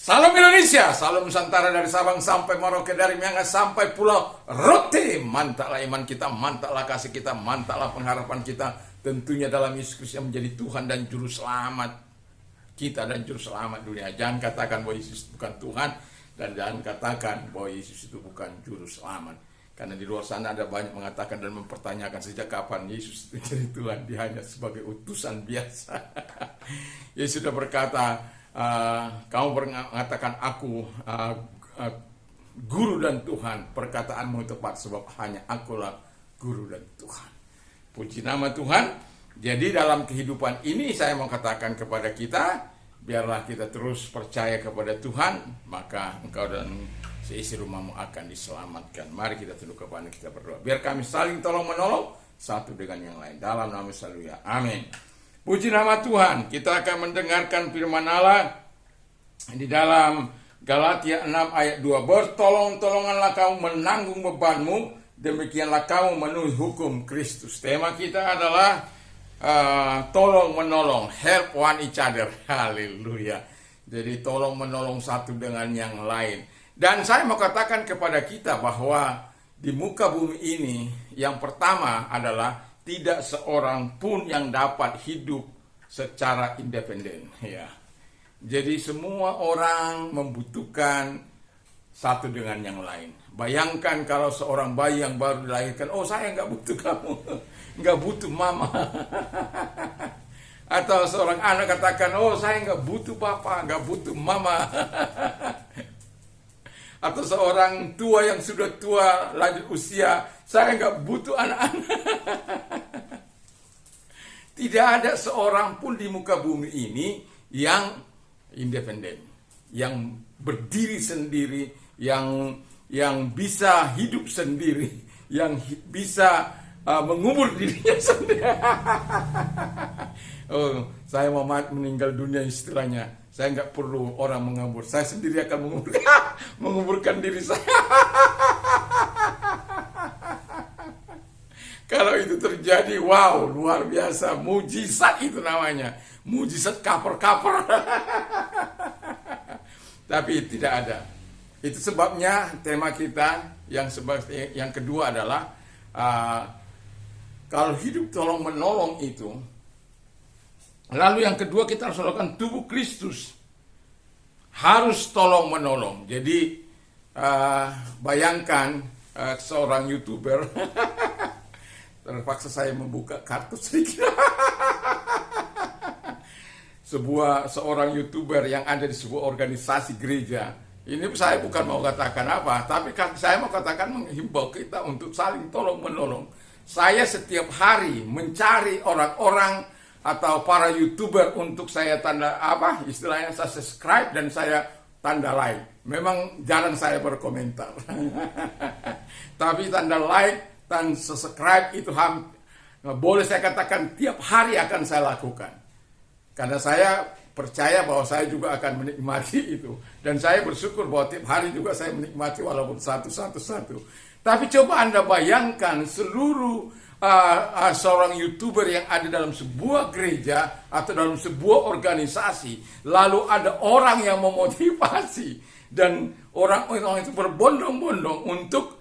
Salam Indonesia, salam Nusantara dari Sabang sampai Merauke, dari Miangas sampai Pulau Rote. Mantaplah iman kita, mantaplah kasih kita, mantaplah pengharapan kita. Tentunya dalam Yesus Kristus yang menjadi Tuhan dan Juru Selamat kita dan Juru Selamat dunia. Jangan katakan bahwa Yesus bukan Tuhan, dan jangan katakan bahwa Yesus itu bukan Juru Selamat. Karena di luar sana ada banyak mengatakan dan mempertanyakan sejak kapan Yesus itu jadi Tuhan. Dia hanya sebagai utusan biasa. Yesus sudah berkata, kamu mengatakan aku guru dan Tuhan. Perkataanmu tepat, sebab hanya akulah guru dan Tuhan. Puji nama Tuhan. Jadi dalam kehidupan ini saya mau katakan kepada kita, biarlah kita terus percaya kepada Tuhan, maka engkau dan seisi rumahmu akan diselamatkan. Mari kita tunduk kepala, kita berdoa. Biar kami saling tolong menolong satu dengan yang lain. Dalam nama Yesus, haleluya. Amin. Puji nama Tuhan. Kita akan mendengarkan firman Allah di dalam Galatia 6 ayat 2. Bertolong-tolonganlah kamu menanggung bebanmu, demikianlah kamu memenuhi hukum Kristus. Tema kita adalah tolong menolong, help one each other. Haleluya. Jadi tolong menolong satu dengan yang lain. Dan saya mau katakan kepada kita bahwa di muka bumi ini yang pertama adalah tidak seorang pun yang dapat hidup secara independen, ya. Jadi semua orang membutuhkan satu dengan yang lain. Bayangkan kalau seorang bayi yang baru dilahirkan, oh saya nggak butuh kamu, nggak butuh mama. Atau seorang anak katakan, oh saya nggak butuh papa, nggak butuh mama. Atau seorang tua yang sudah tua lanjut usia, saya nggak butuh anak-anak. Tidak ada seorang pun di muka bumi ini yang independen, yang berdiri sendiri, yang bisa hidup sendiri, yang bisa mengubur dirinya sendiri. Oh, saya mau meninggal dunia istilahnya. Saya nggak perlu orang mengubur. Saya sendiri akan menguburkan diri saya. Kalau itu terjadi, wow, luar biasa. Mujizat itu namanya. Mujizat cover-cover. Tapi tidak ada. Itu sebabnya tema kita yang kedua adalah kalau hidup tolong menolong itu. Lalu yang kedua kita harus melakukan tubuh Kristus. Harus tolong menolong. Jadi bayangkan seorang YouTuber. Terpaksa saya membuka kartu sedikit. Seorang YouTuber yang ada di sebuah organisasi gereja. Ini saya bukan mau katakan apa, tapi saya mau katakan menghimbau kita untuk saling tolong menolong. Saya setiap hari mencari orang-orang atau para YouTuber untuk saya istilahnya saya subscribe dan saya tanda like. Memang jarang saya berkomentar. Tapi tanda like dan subscribe itu boleh saya katakan tiap hari akan saya lakukan. Karena saya percaya bahwa saya juga akan menikmati itu. Dan saya bersyukur bahwa tiap hari juga saya menikmati walaupun satu. Tapi coba Anda bayangkan seluruh seorang YouTuber yang ada dalam sebuah gereja atau dalam sebuah organisasi. Lalu ada orang yang memotivasi. Dan orang-orang itu berbondong-bondong untuk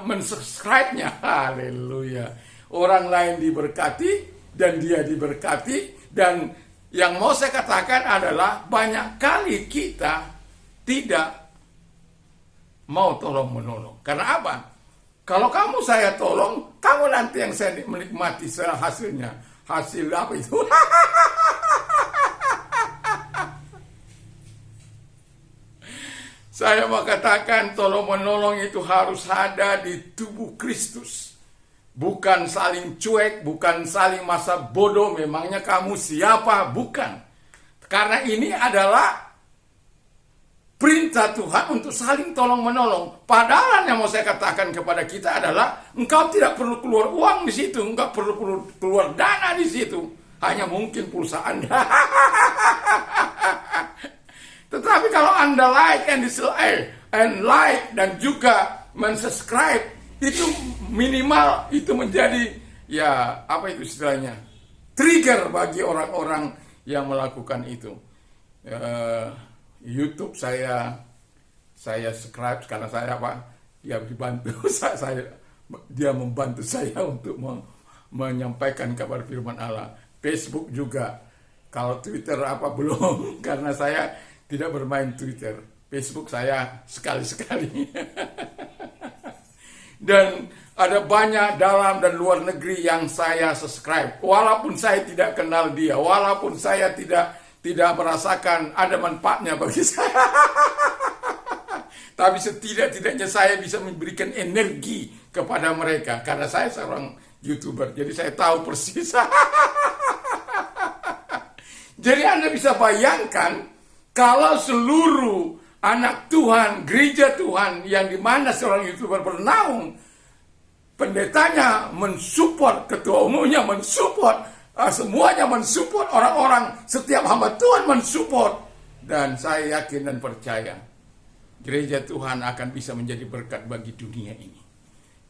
mensubscribe-nya. Haleluya. Orang lain diberkati dan dia diberkati. Dan yang mau saya katakan adalah banyak kali kita tidak mau tolong menolong. Karena apa? Kalau kamu saya tolong, kamu nanti yang saya menikmati hasilnya. Hasil apa itu? Saya mau katakan tolong menolong itu harus ada di tubuh Kristus. Bukan saling cuek, bukan saling masa bodoh, memangnya kamu siapa? Bukan. Karena ini adalah perintah Tuhan untuk saling tolong menolong. Padahal yang mau saya katakan kepada kita adalah engkau tidak perlu keluar uang di situ, engkau perlu keluar dana di situ. Hanya mungkin pulsa Anda. Tetapi kalau Anda like and dislike and like dan juga mensubscribe, itu minimal itu menjadi istilahnya trigger bagi orang-orang yang melakukan itu. YouTube saya subscribe karena saya dia dibantu dia membantu saya untuk menyampaikan kabar firman Allah. Facebook juga. Kalau Twitter belum karena saya tidak bermain Twitter. Facebook saya sekali-sekali. Dan ada banyak dalam dan luar negeri yang saya subscribe. Walaupun saya tidak kenal dia, walaupun saya tidak merasakan ada manfaatnya bagi saya. Tapi setidak-tidaknya saya bisa memberikan energi kepada mereka. Karena saya seorang YouTuber, jadi saya tahu persis. Jadi Anda bisa bayangkan kalau seluruh anak Tuhan, gereja Tuhan yang dimana seorang YouTuber bernaung, pendetanya mensupport, ketua umumnya mensupport, semuanya mensupport, orang-orang, setiap hamba Tuhan mensupport. Dan saya yakin dan percaya, gereja Tuhan akan bisa menjadi berkat bagi dunia ini.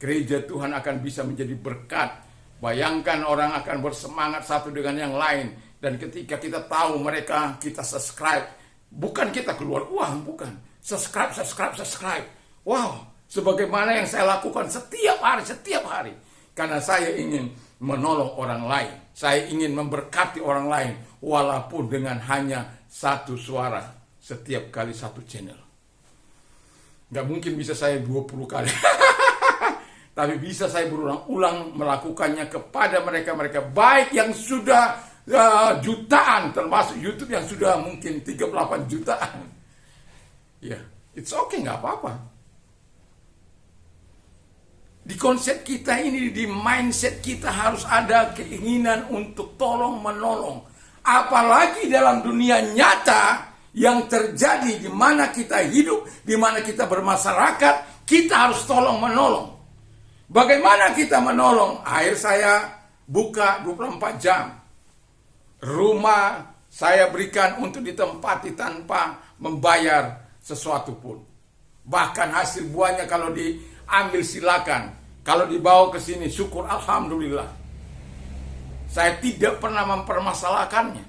Gereja Tuhan akan bisa menjadi berkat. Bayangkan orang akan bersemangat satu dengan yang lain. Dan ketika kita tahu mereka, kita subscribe. Bukan kita keluar uang, bukan. Subscribe. Wow, sebagaimana yang saya lakukan setiap hari. Karena saya ingin menolong orang lain. Saya ingin memberkati orang lain. Walaupun dengan hanya satu suara setiap kali satu channel. Gak mungkin bisa saya 20 kali. Tapi bisa saya berulang-ulang melakukannya kepada mereka-mereka. Baik yang sudah jutaan, termasuk YouTube yang sudah mungkin 38 jutaan. Ya, it's okay, nggak apa-apa. Di konsep kita ini, di mindset kita harus ada keinginan untuk tolong menolong. Apalagi dalam dunia nyata yang terjadi di mana kita hidup, di mana kita bermasyarakat, kita harus tolong menolong. Bagaimana kita menolong? Akhir saya buka 24 jam. Rumah saya berikan untuk ditempati tanpa membayar sesuatu pun. Bahkan hasil buahnya kalau diambil silakan. Kalau dibawa ke sini syukur alhamdulillah. Saya tidak pernah mempermasalahkannya.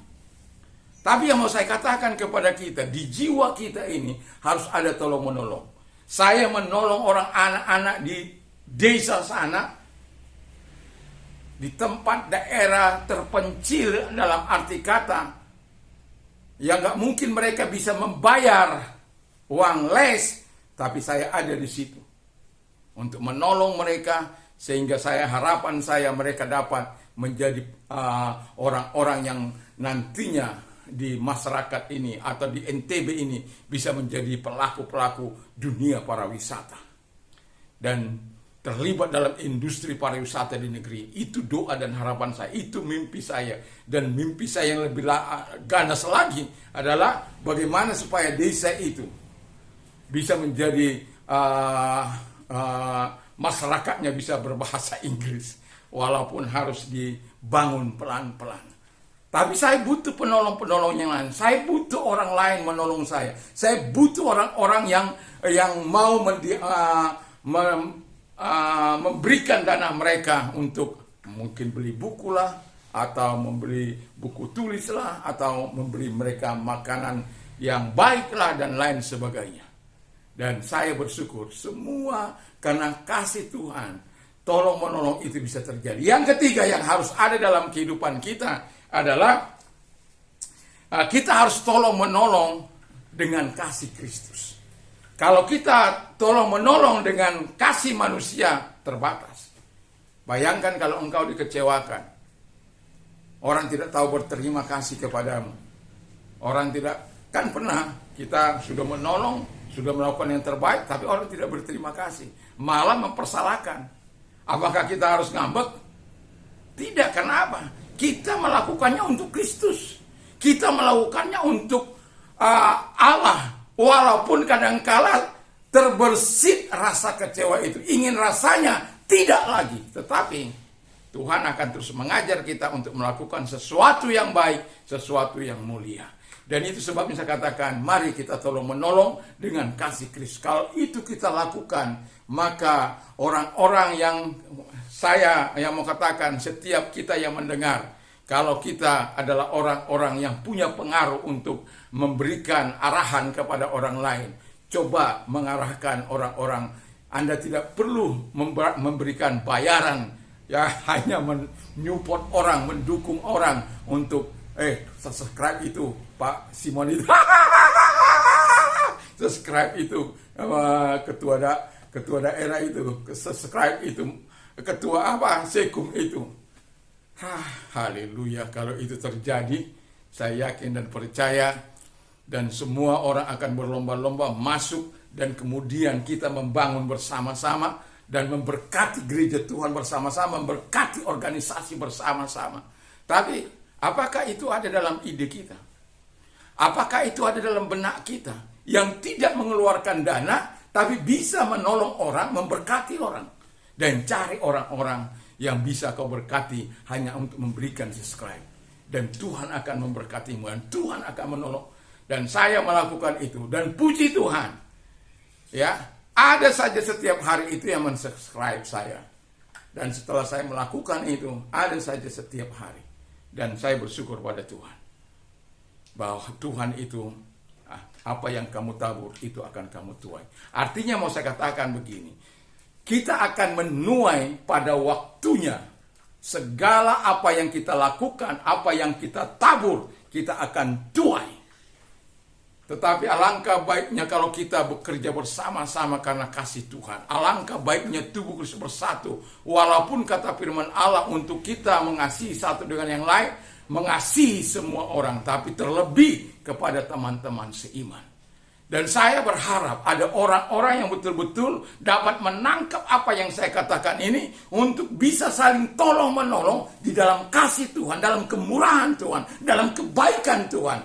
Tapi yang mau saya katakan kepada kita, di jiwa kita ini harus ada tolong menolong. Saya menolong orang anak-anak di desa sana, di tempat daerah terpencil dalam arti kata, yang gak mungkin mereka bisa membayar uang les, tapi saya ada di situ untuk menolong mereka, sehingga harapan saya mereka dapat menjadi orang-orang yang nantinya di masyarakat ini atau di NTB ini bisa menjadi pelaku-pelaku dunia pariwisata dan terlibat dalam industri pariwisata di negeri. Itu doa dan harapan saya, itu mimpi saya. Dan mimpi saya yang lebih ganas lagi adalah bagaimana supaya desa itu bisa menjadi masyarakatnya bisa berbahasa Inggris, walaupun harus dibangun pelan-pelan. Tapi saya butuh penolong-penolong yang lain. Saya butuh orang lain menolong saya. Saya butuh orang-orang yang mau memberikan dana mereka untuk mungkin beli buku lah, atau membeli buku tulis lah, atau memberi mereka makanan yang baik lah, dan lain sebagainya. Dan saya bersyukur semua karena kasih Tuhan, tolong menolong itu bisa terjadi. Yang ketiga yang harus ada dalam kehidupan kita adalah kita harus tolong menolong dengan kasih Kristus. Kalau kita tolong menolong dengan kasih manusia terbatas. Bayangkan kalau engkau dikecewakan. Orang tidak tahu berterima kasih kepadamu. Orang tidak, kan pernah kita sudah menolong, sudah melakukan yang terbaik, tapi orang tidak berterima kasih. Malah mempersalahkan. Apakah kita harus ngambek? Tidak, kenapa? Kita melakukannya untuk Kristus. Kita melakukannya untuk Allah. Walaupun kadangkala terbersit rasa kecewa itu, ingin rasanya tidak lagi, tetapi Tuhan akan terus mengajar kita untuk melakukan sesuatu yang baik, sesuatu yang mulia. Dan itu sebabnya saya katakan, mari kita tolong menolong dengan kasih Kristus. Kalau itu kita lakukan, maka orang-orang yang mau katakan, setiap kita yang mendengar, Kalau kita adalah orang-orang yang punya pengaruh untuk memberikan arahan kepada orang lain, coba mengarahkan orang-orang. Anda tidak perlu memberikan bayaran, ya, hanya menyupport orang, mendukung orang untuk subscribe itu Pak Simon itu. Subscribe itu ketua daerah itu, subscribe itu ketua Sekum itu. Haleluya, kalau itu terjadi, saya yakin dan percaya, dan semua orang akan berlomba-lomba masuk, dan kemudian kita membangun bersama-sama dan memberkati gereja Tuhan bersama-sama, memberkati organisasi bersama-sama. Tapi apakah itu ada dalam ide kita? Apakah itu ada dalam benak kita yang tidak mengeluarkan dana, tapi bisa menolong orang, memberkati orang, dan cari orang-orang yang bisa kau berkati hanya untuk memberikan subscribe, dan Tuhan akan memberkatimu, dan Tuhan akan menolong. Dan saya melakukan itu, dan puji Tuhan, ya, ada saja setiap hari itu yang mensubscribe saya, dan setelah saya melakukan itu, ada saja setiap hari, dan saya bersyukur pada Tuhan bahwa Tuhan itu, apa yang kamu tabur itu akan kamu tuai. Artinya mau saya katakan begini, kita akan menuai pada waktunya segala apa yang kita lakukan, apa yang kita tabur, kita akan tuai. Tetapi alangkah baiknya kalau kita bekerja bersama-sama karena kasih Tuhan. Alangkah baiknya tubuh Kristus bersatu. Walaupun kata firman Allah untuk kita mengasihi satu dengan yang lain, mengasihi semua orang, tapi terlebih kepada teman-teman seiman. Dan saya berharap ada orang-orang yang betul-betul dapat menangkap apa yang saya katakan ini untuk bisa saling tolong-menolong di dalam kasih Tuhan, dalam kemurahan Tuhan, dalam kebaikan Tuhan.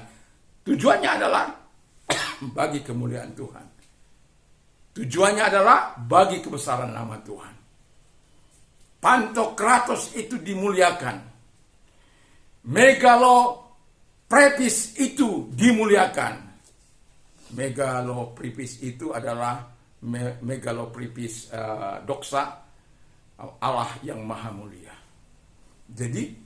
Tujuannya adalah bagi kemuliaan Tuhan. Tujuannya adalah bagi kebesaran nama Tuhan. Pantokratos itu dimuliakan. Megaloprepis itu dimuliakan. Megaloprepis itu adalah megaloprepis doksa, Allah yang maha mulia. Jadi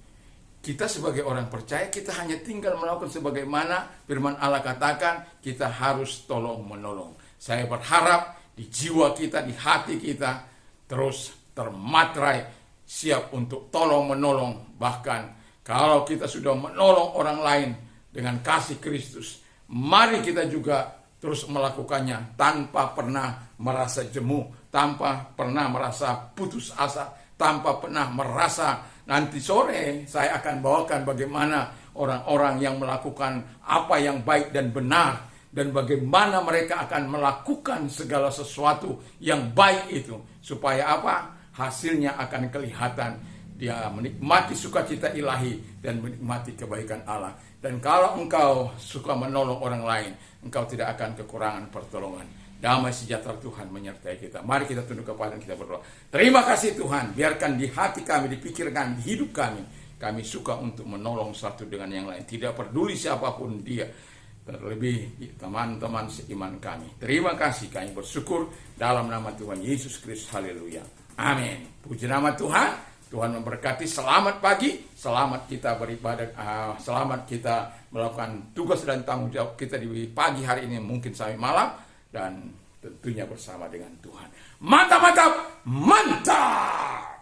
kita sebagai orang percaya, kita hanya tinggal melakukan sebagaimana firman Allah katakan, kita harus tolong menolong. Saya berharap di jiwa kita, di hati kita terus termatrai siap untuk tolong menolong. Bahkan kalau kita sudah menolong orang lain dengan kasih Kristus, mari kita juga terus melakukannya tanpa pernah merasa jemu, tanpa pernah merasa putus asa, tanpa pernah merasa nanti sore saya akan bawakan bagaimana orang-orang yang melakukan apa yang baik dan benar, dan bagaimana mereka akan melakukan segala sesuatu yang baik itu, supaya apa? Hasilnya akan kelihatan. Dia menikmati sukacita ilahi dan menikmati kebaikan Allah. Dan kalau engkau suka menolong orang lain, engkau tidak akan kekurangan pertolongan. Damai sejahtera Tuhan menyertai kita. Mari kita tunduk kepala dan kita berdoa. Terima kasih Tuhan, biarkan di hati kami, di pikiran, di hidup kami suka untuk menolong satu dengan yang lain. Tidak peduli siapapun dia, terlebih teman-teman seiman kami. Terima kasih, kami bersyukur dalam nama Tuhan Yesus Kristus. Haleluya. Amin. Puji nama Tuhan. Tuhan memberkati. Selamat pagi, selamat kita beribadah, selamat kita melakukan tugas dan tanggung jawab kita di pagi hari ini, mungkin sampai malam, dan tentunya bersama dengan Tuhan. Mantap, mantap, mantap.